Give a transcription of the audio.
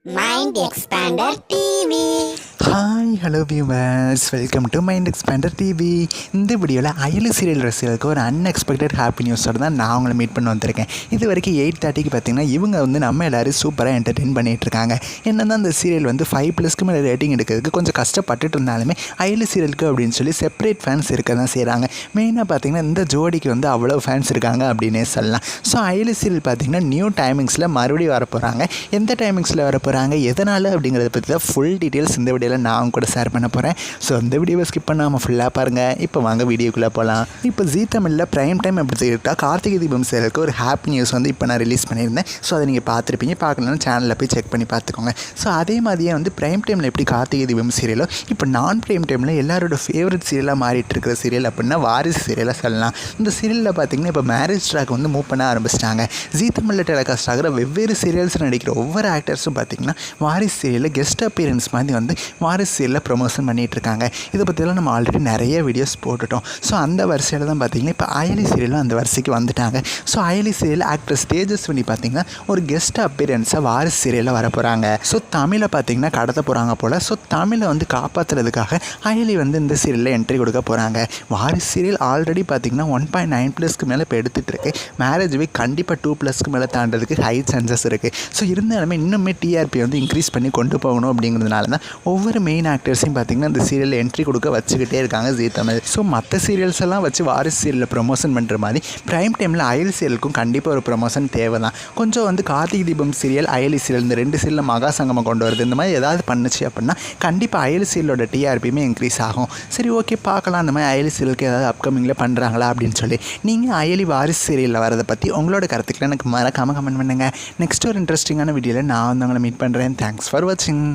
Mind Expander TV. Hi hello viewers, welcome to mind expander TV. இந்த வீடியோவில் அயலு serial ரசிகர்களுக்கு ஒரு அன்எக்ஸ்பெக்டட் ஹாப்பி நியூஸோடு தான் நான் உங்களை மீட் பண்ண வந்திருக்கேன். இது வரைக்கும் 8:30க்கு பார்த்தீங்கன்னா இவங்க நம்ம எல்லோரும் சூப்பராக என்டர்டெயின் பண்ணிகிட்ருக்காங்க. என்னென்னா அந்த சீரியல் 5+ மேலே ரேட்டிங் எடுக்கிறதுக்கு கொஞ்சம் கஷ்டப்பட்டுட்டு இருந்தாலுமே அயலு சீரியலுக்கு அப்படின்னு சொல்லி செப்பரேட் ஃபேன்ஸ் இருக்க தான் செய்கிறாங்க. மெயினாக பார்த்தீங்கன்னா இந்த ஜோடிக்கு அவ்வளோ ஃபேன்ஸ் இருக்காங்க அப்படின்னே சொல்லலாம். ஸோ அயலு சீரியல் பார்த்தீங்கன்னா நியூ டைமிங்ஸில் மறுபடியும் வர போகிறாங்க. எந்த டைமிங்ஸில் வர போகிறாங்க, எதனால் அப்படிங்கிறத பற்றி தான் ஃபுல் டீட்டெயில்ஸ் இந்த வீடியோவில் நான் கூட ஷேர் பண்ண போகிறேன். ஸோ இந்த வீடியோவை ஸ்கிப் பண்ணாமல் ஃபுல்லாக பாருங்கள். இப்போ வாங்க வீடியோக்குள்ளே போகலாம். இப்போ ஜீ தமிழில் ப்ரைம் டைம் எப்படி இருக்கா கார்த்திகை தீபம் சேலுக்கு ஒரு ஹாப்பி நியூஸ் இப்போ நான் ரிலீஸ் பண்ணியிருந்தேன். ஸோ அதை நீங்கள் பார்த்துருப்பீங்க. பார்க்கலன்னா சேனலில் போய் செக் பண்ணி பார்த்துக்கோங்க. ஸோ அதே மாதிரியே ப்ரைம் டைமில் எப்படி கார்த்திகை தீபம் சீரியலோ இப்போ நான் ப்ரைம் டைமில் எல்லாரோட ஃபேவரட் சீரியலாக மாறிட்டு இருக்கிற சீரியல் அப்படின்னா வாரிசு சீரியலாக சொல்லலாம். இந்த சீரியலில் பார்த்தீங்கன்னா இப்போ மேரேஜ் ட்ராக் மூவ் பண்ண ஆரம்பிச்சிட்டாங்க. ஜீ தமிழில் டெலிகாஸ்ட் ஆகிற வெவ்வேறு சீரியல்ஸ் நடிக்கிற ஒவ்வொரு ஆக்டர்ஸும் பார்த்தீங்கன்னா வாரிசு சீரியலில் கெஸ்ட் அப்பியரன்ஸ் மாதிரி வாரிசு சீரியலில் ப்ரொமோஷன் பண்ணிகிட்ருக்காங்க. இதை பற்றியெல்லாம் நம்ம ஆல்ரெடி நிறைய வீடியோஸ் போட்டுட்டோம். ஸோ அந்த வரிசையில் தான் பார்த்திங்கன்னா இப்போ அயலி சீரியலும் அந்த வரிசைக்கு வந்துட்டாங்க. So Ayali serial actress Tejaswini பார்த்திங்கன்னா ஒரு கெஸ்ட் அப்பியரன்ஸாக வாரிசு சீரியலில் வர போகிறாங்க. ஸோ தமிழை பார்த்திங்கன்னா கடத்த போகிறாங்க போல். ஸோ தமிழை காப்பாற்றுறதுக்காக அயலி இந்த சீரியலில் என்ட்ரி கொடுக்க போகிறாங்க. வாரிசு சீரியல் ஆல்ரெடி பார்த்திங்கன்னா 1.9+ மேலே இப்போ எடுத்துகிட்டு இருக்கு. மேரேஜ் வீக் கண்டிப்பாக 2+ மேலே தாண்டதுக்கு ஹை சான்சஸ் இருக்குது. ஸோ இருந்தாலுமே இன்னுமே டிஆர்பி இன்க்ரீஸ் பண்ணி கொண்டு போகணும் அப்படிங்கிறதுனால தான் ஒவ்வொரு மெயின் ஆக்டர்ஸையும் பார்த்திங்கன்னா இந்த சீரியலில் என்ட்ரி கொடுக்க வச்சுக்கிட்டே இருக்காங்க ஜீ தமிழ். ஸோ மற்ற சீரியல்ஸ் எல்லாம் வச்சு வாரிசு சீரியலில் ப்ரொமோஷன் பண்ணுற மாதிரி ப்ரைம் டைமில் அயல் சீரியலுக்கும் கண்டிப்பாக ஒரு ப்ரொமோஷன் தேவை தான். கொஞ்சம் கார்த்திகை தீபம் சீரியல் அயலி சீரியல் இந்த 2 சீரியலில் மகா சங்கமம் கொண்டு வருது. இந்த மாதிரி ஏதாவது பண்ணுச்சு அப்படின்னா கண்டிப்பாக அயல் சீரியலோட டிஆர்பியுமே இன்க்ரீஸ் ஆகும். சரி, ஓகே, பார்க்கலாம் அந்த மாதிரி அயலி சீரியலுக்கு ஏதாவது அப்கமிங்கில் பண்ணுறாங்களா அப்படின்னு சொல்லி. நீங்கள் அயலி வாரிசு சீரியலில் வரதை பற்றி உங்களோட கருத்துக்களை எனக்கு மறக்காமல் கமெண்ட் பண்ணுங்கள். நெக்ஸ்ட் ஒரு இன்ட்ரெஸ்டிங்கான வீடியோவில் நான் உங்களை மீட் பண்ணுறேன். தேங்க்ஸ் ஃபார் வாட்சிங்.